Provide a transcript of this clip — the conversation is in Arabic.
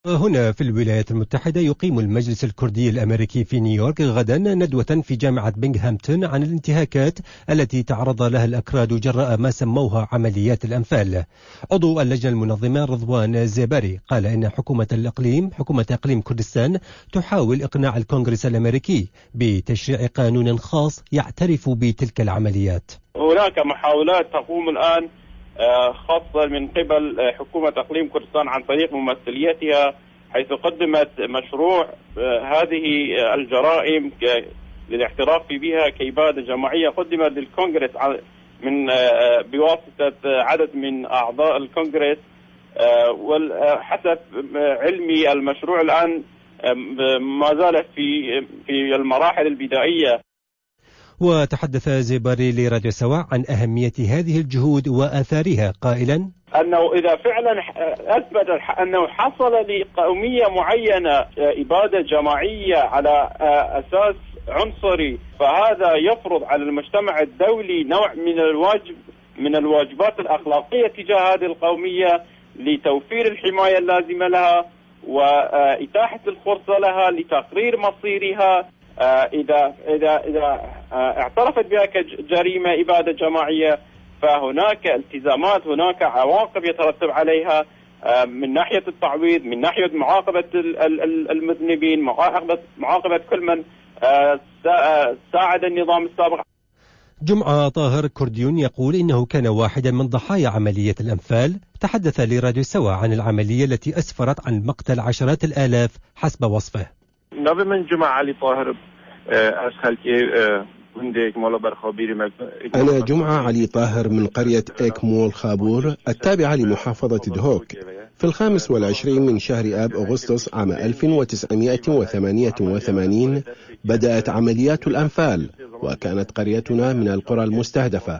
هنا في الولايات المتحدة يقيم المجلس الكردي الأمريكي في نيويورك غدا ندوة في جامعة بنغهامتون عن الانتهاكات التي تعرض لها الأكراد جراء ما سموها عمليات الأنفال. عضو اللجنة المنظمة رضوان زيبري قال إن حكومة إقليم كردستان تحاول إقناع الكونغرس الأمريكي بتشريع قانون خاص يعترف بتلك العمليات. هناك محاولات تقوم الآن خاصة من قبل حكومة إقليم كردستان عن طريق ممثليتها، حيث قدمت مشروع هذه الجرائم للاعتراف بها كإبادة جماعية، قدمت للكونغرس من بواسطة عدد من أعضاء الكونغرس. وحسب علمي المشروع الآن ما زال في المراحل البدائية. وتحدث زيباري لراديو سواع عن أهمية هذه الجهود وآثارها، قائلا أنه إذا فعلا أثبت أنه حصل لقومية معينة إبادة جماعية على أساس عنصري، فهذا يفرض على المجتمع الدولي نوع من الواجبات الأخلاقية تجاه هذه القومية لتوفير الحماية اللازمة لها وإتاحة الفرصة لها لتقرير مصيرها. إذا اعترفت بها كجريمة إبادة جماعية فهناك التزامات، هناك عواقب يترتب عليها من ناحية التعويض، من ناحية معاقبة المذنبين، معاقبة كل من ساعد النظام السابق. جمعة طاهر كرديون يقول إنه كان واحدا من ضحايا عملية الأنفال. تحدث لراديو سوا عن العملية التي أسفرت عن مقتل عشرات الآلاف حسب وصفه. أنا جمعة علي طاهر من قرية إيكمول خابور التابعة لمحافظة دهوك. في 25 من شهر آب أغسطس عام 1988 بدأت عمليات الأنفال، وكانت قريتنا من القرى المستهدفة.